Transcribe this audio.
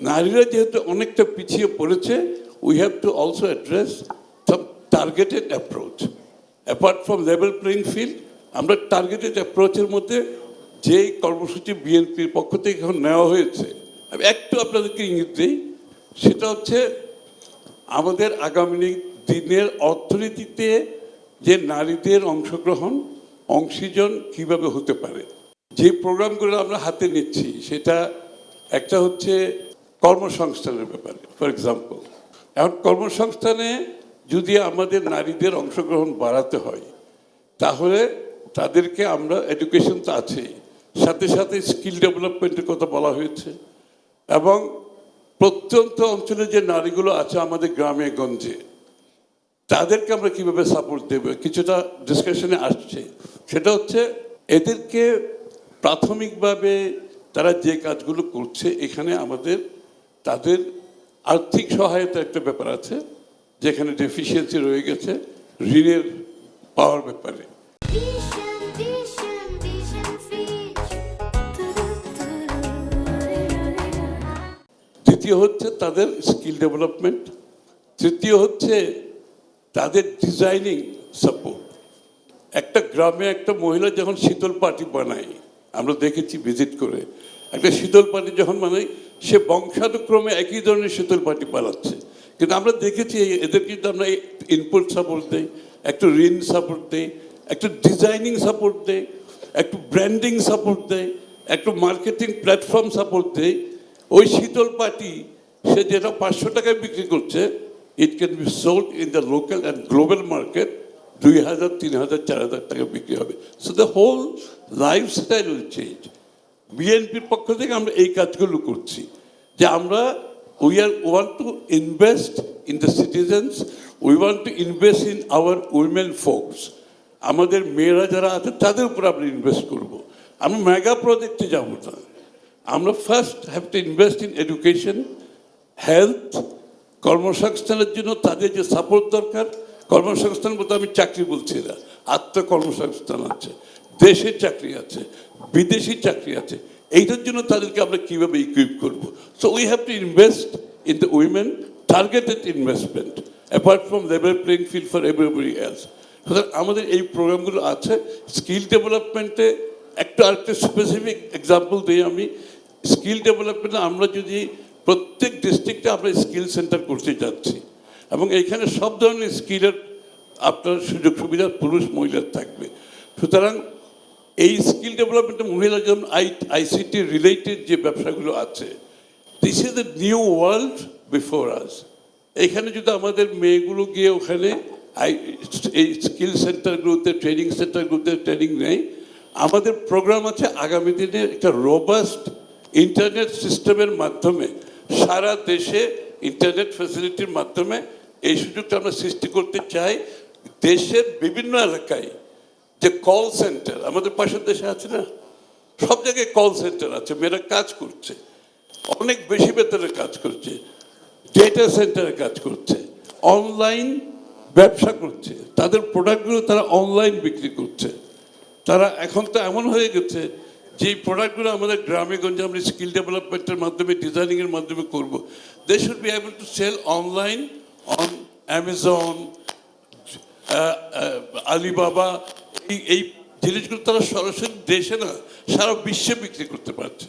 নারীরা যেহেতু অনেকটা পিছিয়ে পড়েছে, we have to also address some targeted approach. Apart from level playing field, আমরা টার্গেটেড অ্যাপ্রোচের মধ্যে যে কর্মসূচি বিএনপির পক্ষ থেকে এখন নেওয়া হয়েছে, আমি একটু আপনাদেরকে ইঙ্গিত দিই। সেটা হচ্ছে আমাদের আগামী দিনের অর্থনীতিতে যে নারীদের অংশগ্রহণ, অংশীজন কিভাবে হতে পারে, যে প্রোগ্রামগুলো আমরা হাতে নিচ্ছি, সেটা একটা হচ্ছে কর্মসংস্থানের ব্যাপারে। ফর এক্সাম্পল, এখন কর্মসংস্থানে যদি আমাদের নারীদের অংশগ্রহণ বাড়াতে হয়, তাহলে তাদেরকে আমরা, এডুকেশন তো আছেই, সাথে সাথে স্কিল ডেভেলপমেন্টের কথা বলা হয়েছে। এবং প্রত্যন্ত অঞ্চলে যে নারীগুলো আছে আমাদের গ্রামে গঞ্জে, তাদেরকে আমরা কিভাবে সাপোর্ট দেব, কিছুটা ডিসকাশনে আসছে। সেটা হচ্ছে এদেরকে প্রাথমিকভাবে তারা যে কাজগুলো করছে, এখানে আমাদের তাদের আর্থিক সহায়তা একটা ব্যাপার আছে, যেখানে ডেফিসিয়েন্সি রয়ে গেছে ঋণের পাওয়ার ব্যাপারে। দ্বিতীয় হচ্ছে তাদের স্কিল ডেভেলপমেন্ট। তৃতীয় হচ্ছে তাদের ডিজাইনিং সাপোর্ট। একটা গ্রামে একটা মহিলা যখন শীতল পাটি বানায়, আমরা দেখেছি ভিজিট করে, একটা শীতল পাটি যখন বানায়, সে বংশানুক্রমে একই ধরনের শীতল পাটি বানাচ্ছে। কিন্তু আমরা দেখেছি এদের কিন্তু আমরা ইনপুট সাপোর্ট দেই, একটু ঋণ সাপোর্ট দেই, একটু ডিজাইনিং সাপোর্ট দেই, একটু ব্র্যান্ডিং সাপোর্ট দেয়, একটু মার্কেটিং প্ল্যাটফর্ম সাপোর্ট দেয়। ওই শীতল পাটি সে যেটা 500 টাকায় বিক্রি করছে, it can be sold in the local and global market 2000, 3000, 4000 টাকা বিক্রি হবে। So the whole lifestyle will change. বিএনপির পক্ষ থেকে আমরা এই কাজগুলো করছি, যে আমরা want to invest in the citizens, we want to invest in our women folks. আমাদের মেয়েরা যারা আছে তাদের উপর আমরা ইনভেস্ট করব। আমরা মেগা প্রজেক্টে যাব না, আমরা first have to invest in education, health, কর্মসংস্থানের জন্য তাদের যে সাপোর্ট দরকার। কর্মসংস্থান বলতে আমি চাকরি বলছি না, আত্মকর্মসংস্থান আছে, দেশের চাকরি আছে, বিদেশি চাকরি আছে। এইটার জন্য তাদেরকে আমরা কীভাবে ইকুইপ করব। So we have to invest in the women, targeted investment, apart from level playing field for everybody else. সুতরাং আমাদের এই প্রোগ্রামগুলো আছে। স্কিল ডেভেলপমেন্টে আরেকটা স্পেসিফিক এক্সাম্পল দিই আমি। স্কিল ডেভেলপমেন্টে আমরা যদি প্রত্যেক ডিস্ট্রিক্টে আমরা স্কিল সেন্টার করতে যাচ্ছি, এবং এইখানে সব ধরনের স্কিলের আপনার সুযোগ সুবিধা পুরুষ মহিলার থাকবে। সুতরাং এই স্কিল ডেভেলপমেন্টে মহিলা যেমন আইসিটি রিলেটেড যে ব্যবসাগুলো আছে, this is the new world before us. এইখানে যদি আমাদের মেয়েগুলো গিয়ে ওখানে এই স্কিল সেন্টারগুলোতে, ট্রেনিং সেন্টারগুলোতে ট্রেনিং নেয়, আমাদের প্রোগ্রাম আছে আগামী দিনে একটা রোবাস্ট ইন্টারনেট সিস্টেমের মাধ্যমে সারা দেশে ইন্টারনেট ফ্যাসিলিটির মাধ্যমে এই সুযোগটা আমরা সৃষ্টি করতে চাই। দেশের বিভিন্ন এলাকায় যে কল সেন্টার আমাদের পাশের দেশে আছে না, সব জায়গায় কল সেন্টার আছে, মেয়েরা কাজ করছে, অনেক বেশি বেতনে কাজ করছে, ডেটা সেন্টারে কাজ করছে, অনলাইন ব্যবসা করছে, তাদের প্রোডাক্টগুলো তারা অনলাইন বিক্রি করছে। তারা এখন তো এমন হয়ে গেছে যে প্রোডাক্টগুলো আমাদের গ্রামে গঞ্জে আমরা স্কিল ডেভেলপমেন্টের মাধ্যমে, ডিজাইনিংয়ের মাধ্যমে করব। They should be able to sell online on Amazon, Alibaba. এই জিনিসগুলো তারা সরাসরি দেশে না, সারা বিশ্বে বিক্রি করতে পারছে।